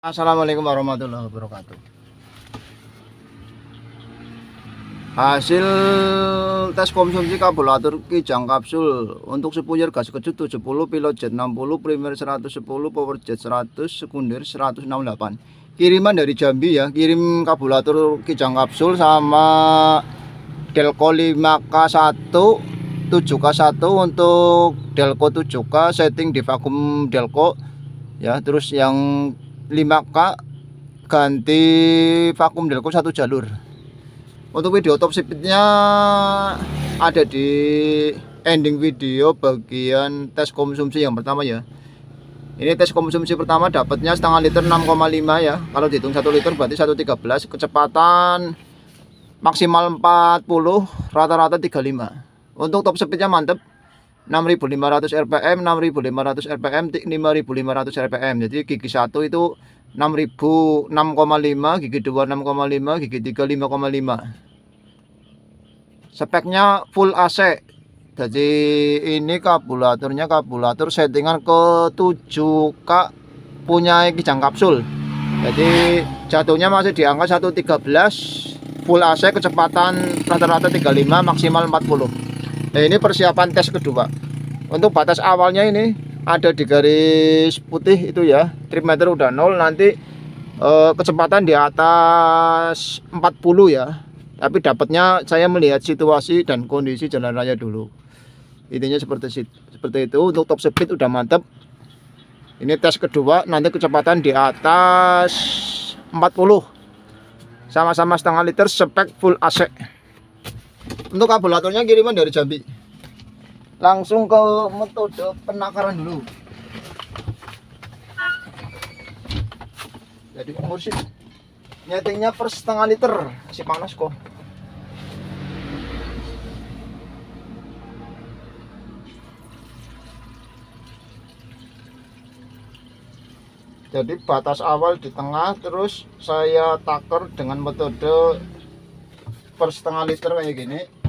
Assalamualaikum warahmatullahi wabarakatuh. Hasil tes konsumsi karburator Kijang kapsul untuk spuyer gas kejut 70, pilot jet 60, primer 110, power jet 100, sekunder 168. Kiriman dari Jambi ya, kirim karburator Kijang kapsul sama Delco 5K1 7K1 untuk Delco 7K setting di vakum Delco ya, terus yang 5K ganti vakum Delco 1 jalur. Untuk video top speednya ada di ending video bagian tes konsumsi yang pertama ya. Ini tes konsumsi pertama dapatnya setengah liter 6,5 ya. Kalau dihitung 1 liter berarti 113. Kecepatan maksimal 40, rata-rata 35. Untuk top speednya mantep, 6500 rpm, 6500 rpm, 5500 rpm. Jadi gigi 1 itu 6.000, 6,5, gigi 2 6,5, gigi 3 5,5. Speknya full AC. Jadi ini karburator settingan ke 7K punya Kijang kapsul. Jadi jatuhnya masih di angka 113, full AC, kecepatan rata-rata 35, maksimal 40. Nah, ini persiapan tes kedua. Untuk batas awalnya ini ada di garis putih itu ya, trip meter udah 0, nanti kecepatan di atas 40 ya. Tapi dapatnya saya melihat situasi dan kondisi jalan raya dulu. Intinya seperti itu. Untuk top speed udah mantep. Ini tes kedua, nanti kecepatan di atas 40. Sama-sama setengah liter, spek full AC. Untuk karburatornya kiriman dari Jambi. Langsung ke metode penakaran dulu. Jadi mursid nyetingnya per setengah liter, masih panas kok. Jadi batas awal di tengah, terus saya taker dengan metode per setengah liter kayak gini.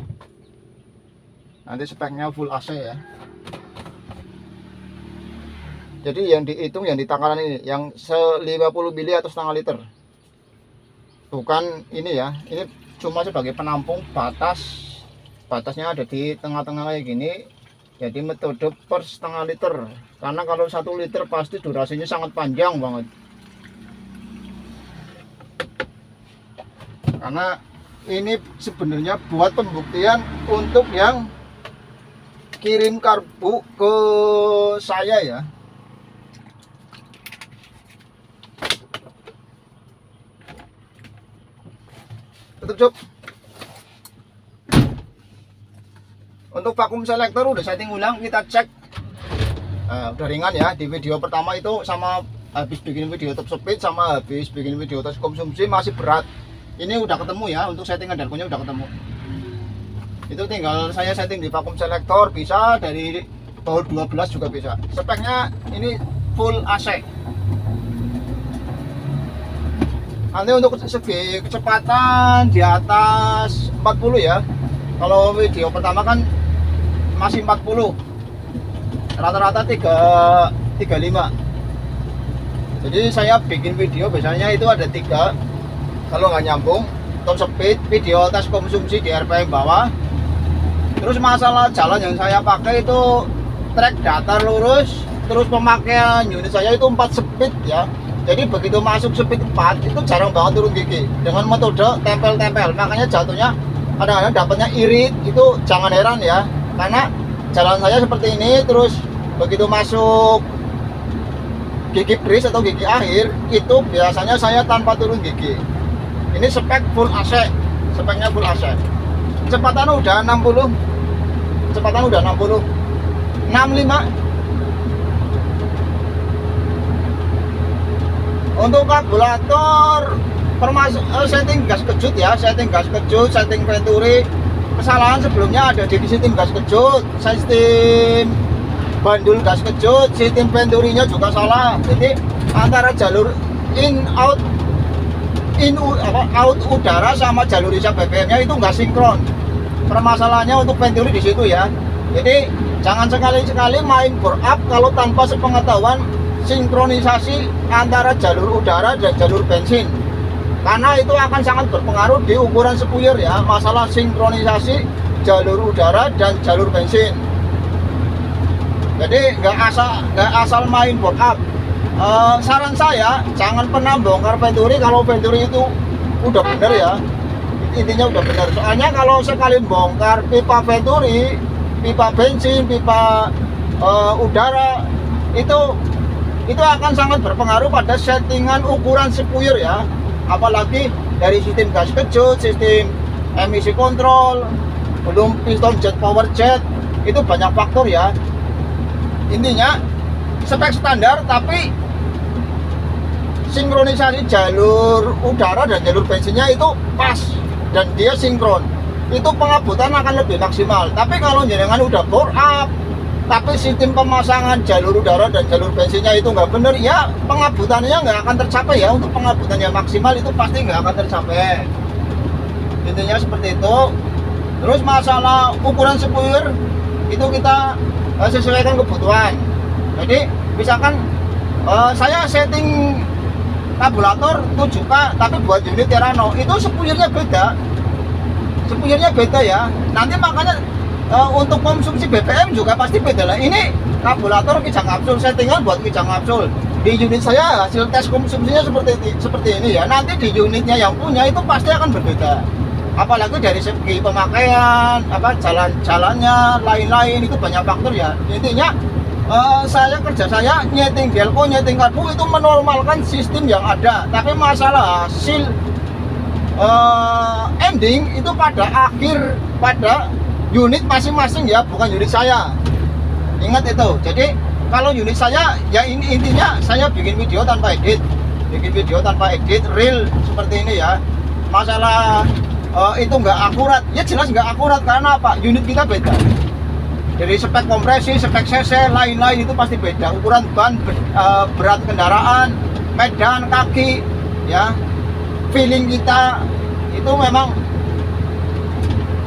Nanti speknya full AC ya. Jadi yang dihitung, yang di takaran ini yang 50 mili atau setengah liter. Bukan ini ya, ini cuma sebagai penampung batas. Batasnya ada di tengah-tengah kayak gini. Jadi metode per setengah liter. Karena kalau 1 liter pasti durasinya sangat panjang banget. Karena ini sebenarnya buat pembuktian untuk yang kirim karbu ke saya ya. Tutup cuk. Untuk vakum selektor udah setting ulang, kita cek. Udah ringan ya. Di video pertama itu sama habis bikin video top speed sama habis bikin video tes konsumsi masih berat. Ini udah ketemu ya, untuk settingan Delco-nya udah ketemu. Itu tinggal saya setting di vakum selektor, bisa dari baut 12 juga bisa. Speknya ini full AC. Nanti untuk segi kecepatan di atas 40 ya. Kalau video pertama kan masih 40, rata-rata 35. Jadi saya bikin video biasanya itu ada 3. Kalau nggak nyambung, top speed, video tes konsumsi di RPM bawah. Terus masalah jalan yang saya pakai itu trek datar lurus, terus pemakaian unit saya itu 4 speed ya. Jadi begitu masuk speed 4 itu jarang banget turun gigi dengan metode tempel-tempel. Makanya jatuhnya kadang-kadang dapatnya irit, itu jangan heran ya. Karena jalan saya seperti ini, terus begitu masuk gigi bris atau gigi akhir itu biasanya saya tanpa turun gigi. Ini spek full AC, speknya full AC. Kecepatan udah 60. Kecepatan udah 60. 65. Untuk karburator setting gas kejut ya, setting gas kejut, setting venturi. Kesalahan sebelumnya ada di sistem gas kejut, sistem bandul gas kejut, sistem venturinya juga salah. Jadi antara jalur out udara sama jalur isap BBM-nya itu nggak sinkron. Permasalahannya untuk venturi di situ ya. Jadi jangan sekali-sekali main bore up kalau tanpa sepengetahuan sinkronisasi antara jalur udara dan jalur bensin, karena itu akan sangat berpengaruh di ukuran spuyer ya, masalah sinkronisasi jalur udara dan jalur bensin. Jadi nggak asal main board up. Saran saya jangan pernah bongkar venturi kalau venturi itu udah bener ya, intinya udah bener. Soalnya kalau sekali bongkar pipa venturi, pipa bensin, pipa udara, itu akan sangat berpengaruh pada settingan ukuran spuyer ya. Apalagi dari sistem gas kejut, sistem emisi kontrol, belum piston jet, power jet, itu banyak faktor ya. Intinya spek standar tapi sinkronisasi jalur udara dan jalur bensinnya itu pas dan dia sinkron, itu pengabutan akan lebih maksimal. Tapi kalau jenengan udah bore up tapi sistem pemasangan jalur udara dan jalur bensinnya itu nggak bener ya, pengabutannya nggak akan tercapai ya. Untuk pengabutannya maksimal itu pasti nggak akan tercapai, intinya seperti itu. Terus masalah ukuran spuyer itu kita sesuaikan kebutuhan. Jadi misalkan saya setting karburator 7K tapi buat unit Terrano, itu spuyernya beda ya. Nanti makanya untuk konsumsi BBM juga pasti beda lah. Ini karburator kijang kapsul, settingan buat kijang kapsul. Di unit saya hasil tes konsumsinya seperti ini ya. Nanti di unitnya yang punya itu pasti akan berbeda. Apalagi dari segi pemakaian, jalan-jalannya, lain-lain, itu banyak faktor ya. Intinya kerja saya nyeting delco, nyeting karbu itu menormalkan sistem yang ada. Tapi masalah hasil ending itu pada unit masing-masing ya, bukan unit saya. Ingat itu. Jadi kalau unit saya ya ini intinya saya bikin video tanpa edit, real seperti ini ya. Masalah itu nggak akurat, ya jelas nggak akurat karena apa? Unit kita beda. Dari spek kompresi, spek cc, lain-lain itu pasti beda. Ukuran ban, berat kendaraan, medan kaki, ya, feeling kita itu memang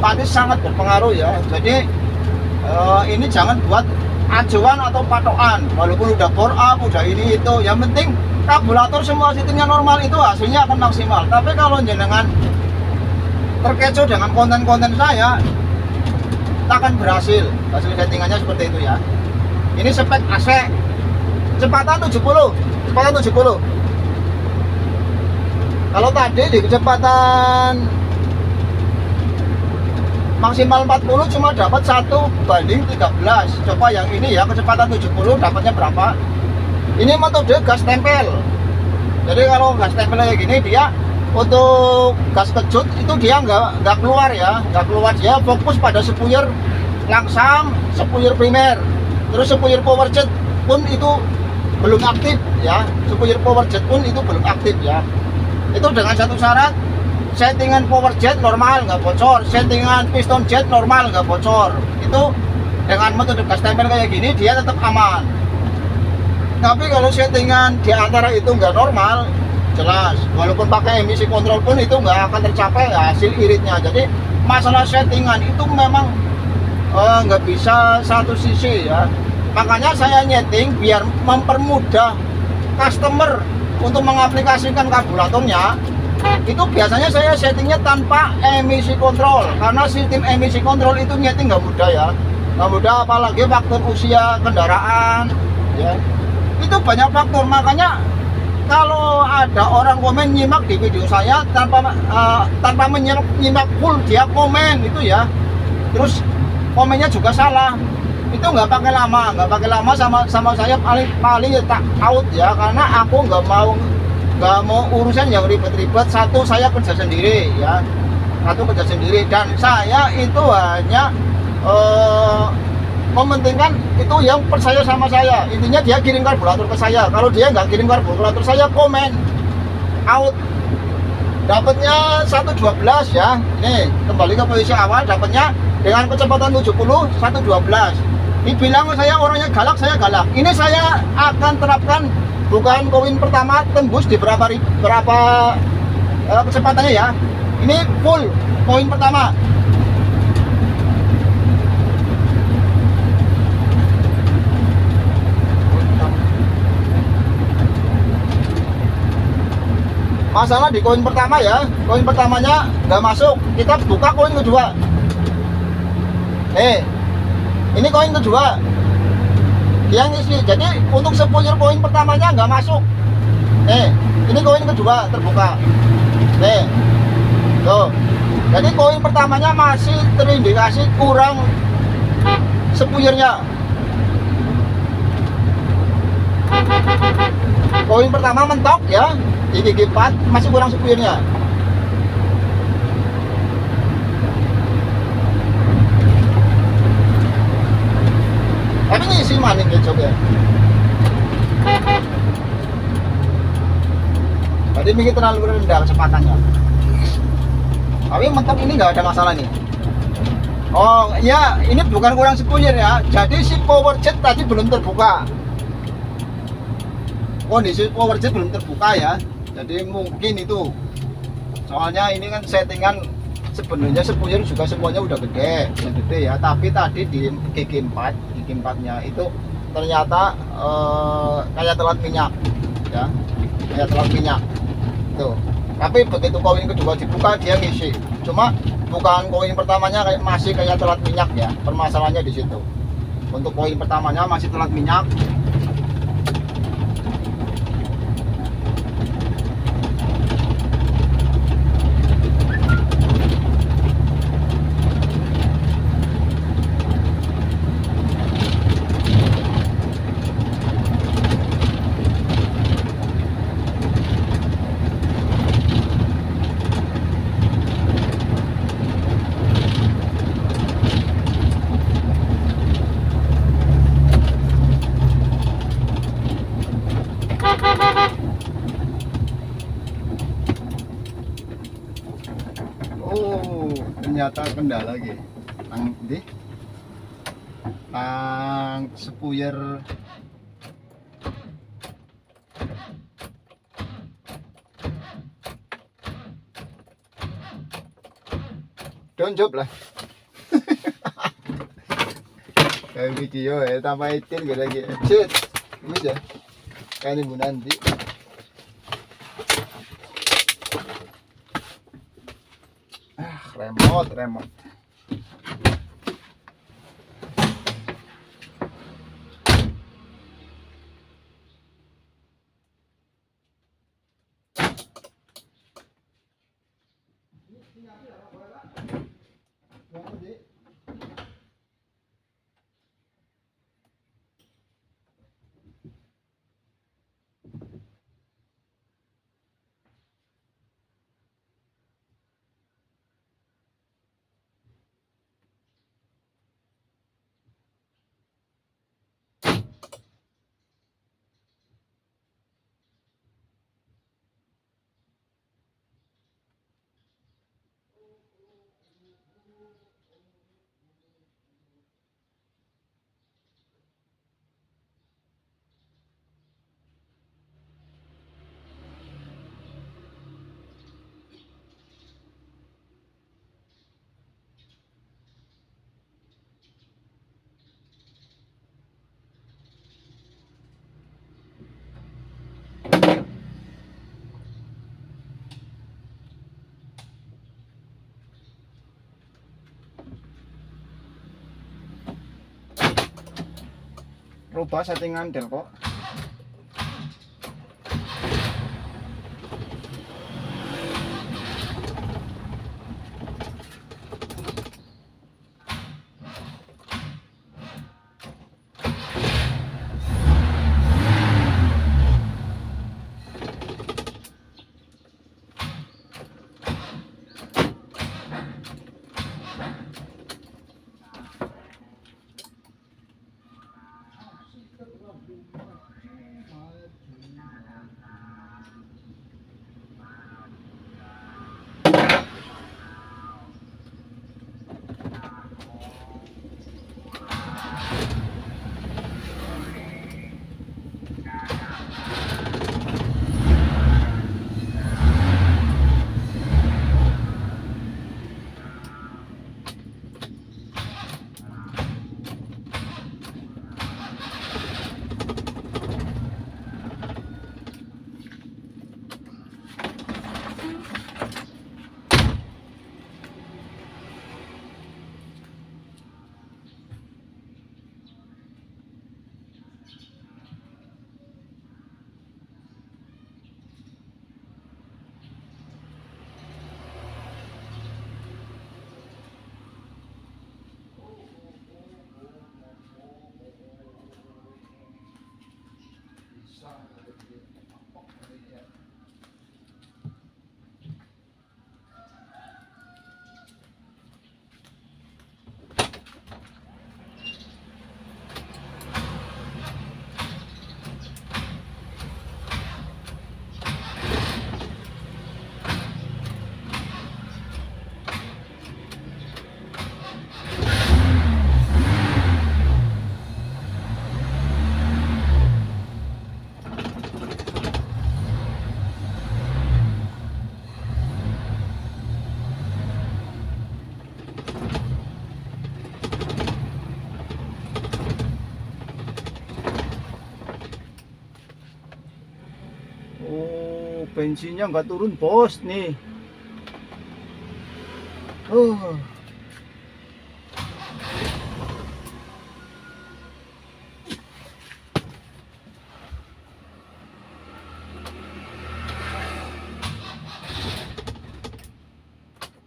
pasti sangat berpengaruh ya. Jadi ini jangan buat acuan atau patokan. Walaupun udah bore up, udah ini itu, yang penting karburator semua sistemnya normal, itu hasilnya akan maksimal. Tapi kalau jenengan terkecoh dengan konten-konten saya, tak akan berhasil. Hasil settingannya seperti itu ya. Ini spek AC, kecepatan 70. Kalau tadi di kecepatan maksimal 40 cuma dapat 1:13. Coba yang ini ya, kecepatan 70 dapatnya berapa? Ini metode gas tempel. Jadi kalau gas tempel kayak gini, dia untuk gas kejut itu dia nggak keluar ya, dia fokus pada spuyer langsam, spuyer primer. Terus spuyer power jet pun itu belum aktif ya, itu dengan satu syarat, settingan power jet normal nggak bocor, settingan piston jet normal nggak bocor. Itu dengan metode gas tempel kayak gini dia tetap aman. Tapi kalau settingan di antara itu nggak normal, jelas walaupun pakai emisi kontrol pun itu nggak akan tercapai hasil iritnya. Jadi masalah settingan itu memang nggak bisa satu sisi ya. Makanya saya nyeting biar mempermudah customer untuk mengaplikasikan karburatornya. Itu biasanya saya settingnya tanpa emisi kontrol, karena sistem emisi kontrol itu nyeting nggak mudah ya, nggak mudah. Apalagi faktor usia kendaraan ya, itu banyak faktor. Makanya kalau ada orang komen nyimak di video saya tanpa menyimak full, dia komen itu ya, terus komennya juga salah, itu nggak pakai lama sama saya paling ya tak out ya, karena aku nggak mau urusan yang ribet-ribet. Satu, saya kerja sendiri ya, dan saya itu hanya mementingkan itu yang percaya sama saya. Intinya dia kirim karburator ke saya, kalau dia nggak kirim karburator saya komen out. Dapatnya 112 ya. Nih kembali ke posisi awal, dapatnya dengan kecepatan 70 112. Dibilang saya orangnya galak, saya galak. Ini saya akan terapkan bukan koin pertama tembus di berapa kecepatannya ya. Ini full koin pertama. Masalah di koin pertama ya, koin pertamanya nggak masuk. Kita buka koin kedua. Ini koin kedua yang isi. Jadi untuk sepuyer koin pertamanya nggak masuk. Ini koin kedua terbuka. Tuh. Jadi koin pertamanya masih terindikasi kurang sepuyernya. Koin pertama mentok ya, di gigi 4 masih kurang sepuyernya. Tapi ini isi maning kecok ya. Jadi ini terlalu rendah kecepatannya. Tapi mentok ini nggak ada masalah nih. Oh ya, ini bukan kurang sepuyer ya. Jadi si power jet tadi belum terbuka. Kondisi power jet belum terbuka ya. Jadi mungkin itu. Soalnya ini kan settingan sebenarnya sepuyer juga semuanya udah gede ya. Tapi tadi di gigi 4-nya itu ternyata kayak telat minyak ya. Kayak telat minyak. Tuh. Tapi begitu koin kedua dibuka dia ngisi. Cuma bukan koin pertamanya masih kayak telat minyak ya. Permasalahannya di situ. Untuk koin pertamanya masih telat minyak. Oh, ternyata kendala lagi. Tang sepuyer don't job lah. Kayak video ya, tambah itin gak lagi. Shit, bisa. Kayak ini Bu nanti. Remote. Rubah settingan del kok. bensinnya nggak turun bos nih.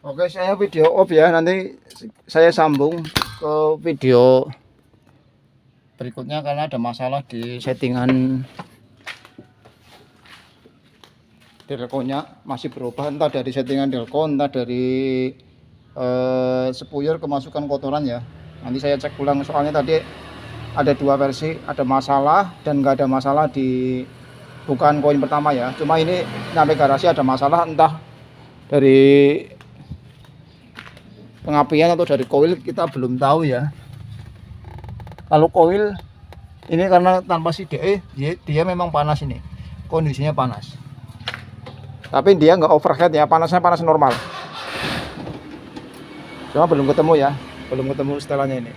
Oke, saya video off ya, nanti saya sambung ke video berikutnya karena ada masalah di settingan delconya, masih berubah entah dari settingan delco entah dari spuyur kemasukan kotoran ya. Nanti saya cek ulang, soalnya tadi ada dua versi, ada masalah dan nggak ada masalah di bukan koin pertama ya, cuma ini sampai garasi ada masalah entah dari pengapian atau dari koil, kita belum tahu ya. Kalau koil ini karena tanpa CDE dia memang panas, ini kondisinya panas, tapi dia nggak overheat ya, panasnya panas normal, cuma belum ketemu ya, belum ketemu setelannya ini.